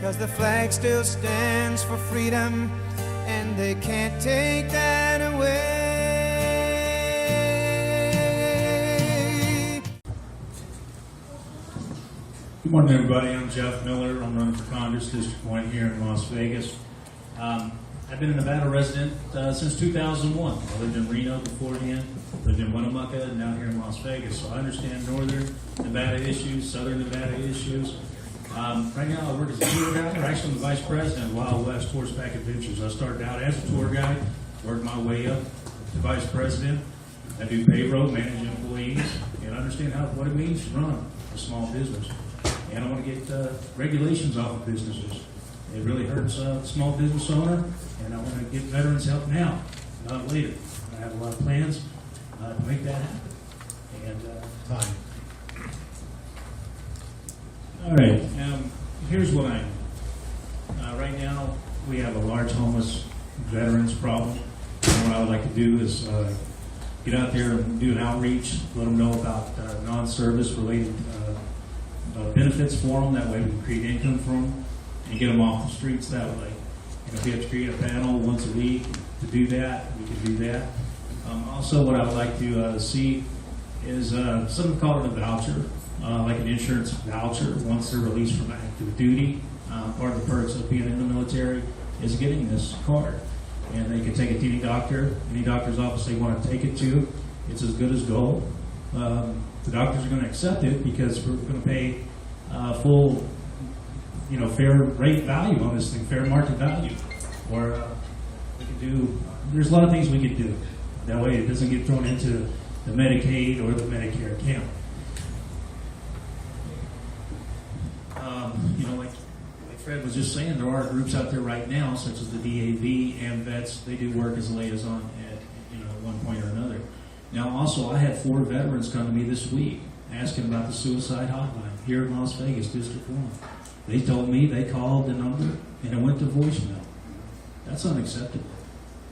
'cause the flag still stands for freedom, and they can't take that away. Good morning, everybody. I'm Jeff Miller. I'm running for Congress, District 1 here in Las Vegas. I've been a Nevada resident since 2001. I lived in Reno beforehand, lived in Winnemucca, and now here in Las Vegas. So I understand northern Nevada issues, southern Nevada issues. Right now I work as a tour guide. Actually, I'm the vice president of Wild West Horseback Adventures. I started out as a tour guide, worked my way up to vice president. I do payroll, manage employees, and understand what it means to run a small business. And I want to get regulations off of businesses. It really hurts a small business owner, and I want to get veterans help now, not later. I have a lot of plans to make that happen. And Time. all right, here's what I know. Right now, we have a large homeless veterans problem. And what I would like to do is get out there and do an outreach, let them know about non-service related benefits for them. That way we can create income for them and get them off the streets that way. And if we have to create a panel once a week to do that, we can do that. Also, what I would like to see is some call it a voucher, like an insurance voucher once they're released from active duty. Part of the perks of being in the military is getting this card. And they can take it to any doctor's office they want to take it to. It's as good as gold. The doctors are going to accept it because we're going to pay full, fair rate value on this thing, fair market value. Or we could do, there's a lot of things we could do. That way it doesn't get thrown into the Medicaid or the Medicare account. Like Fred was just saying, there are groups out there right now, such as the DAV and vets. They do work as a liaison at one point or another. Now, also, I had 4 veterans come to me this week asking about the suicide hotline here in Las Vegas, District 1. They told me they called the number and it went to voicemail. That's unacceptable.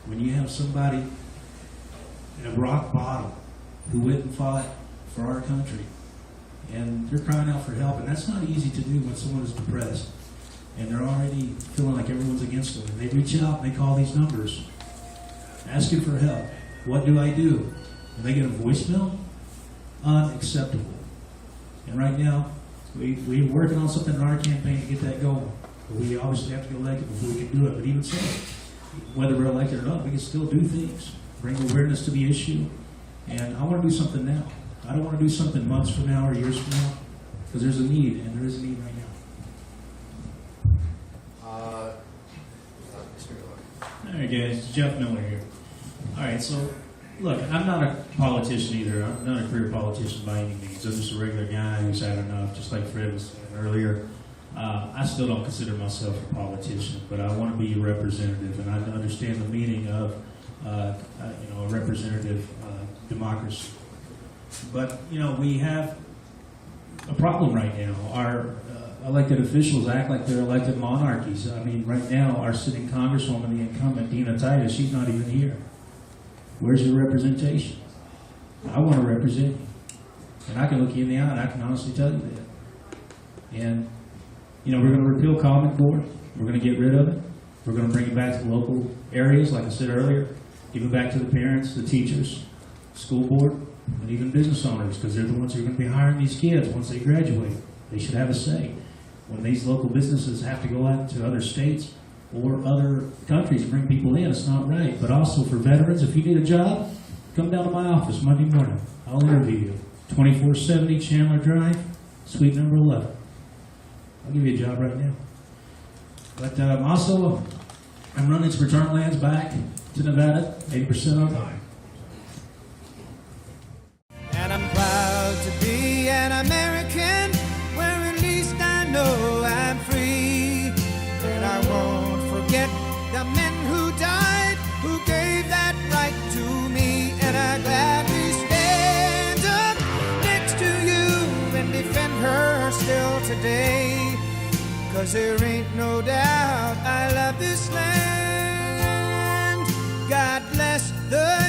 When you have somebody at rock bottom who went and fought for our country and they're crying out for help, and that's not easy to do when someone is depressed and they're already feeling like everyone's against them. And they reach out and they call these numbers asking for help. What do I do? And they get a voicemail? Unacceptable. And right now, we're working on something in our campaign to get that going. But we obviously have to get elected before we can do it. But even so, whether we're elected or not, we can still do things. Bring awareness to the issue. And I want to do something now. I don't want to do something months from now or years from now. Because there's a need, and there is a need right now. All right, guys. It's Jeff Miller here. All right, so look, I'm not a politician either. I'm not a career politician by any means. I'm just a regular guy who's had enough, just like Fred was saying earlier. I still don't consider myself a politician, but I want to be a representative, and I understand the meaning of a representative democracy. But we have a problem right now. Our elected officials act like they're elected monarchies. I mean, right now, our sitting congresswoman, the incumbent Dina Titus, she's not even here. Where's your representation? I want to represent you. And I can look you in the eye and I can honestly tell you that. And, we're going to repeal Common Core. We're going to get rid of it. We're going to bring it back to the local areas, like I said earlier. Give it back to the parents, the teachers, school board, and even business owners, because they're the ones who are going to be hiring these kids once they graduate. They should have a say. When these local businesses have to go out to other states or other countries to bring people in, it's not right. But also for veterans, if you need a job, come down to my office Monday morning. I'll interview you. 2470 Chandler Drive, suite number 11. I'll give you a job right now. But also, I'm running to return lands back to Nevada, 80% on time. And I'm proud to be an American, where at least I know I'm free. And I won't forget the men who died, who gave that right to me. And I gladly stand up next to you and defend her still today. 'Cause there ain't no doubt I love this land. God bless the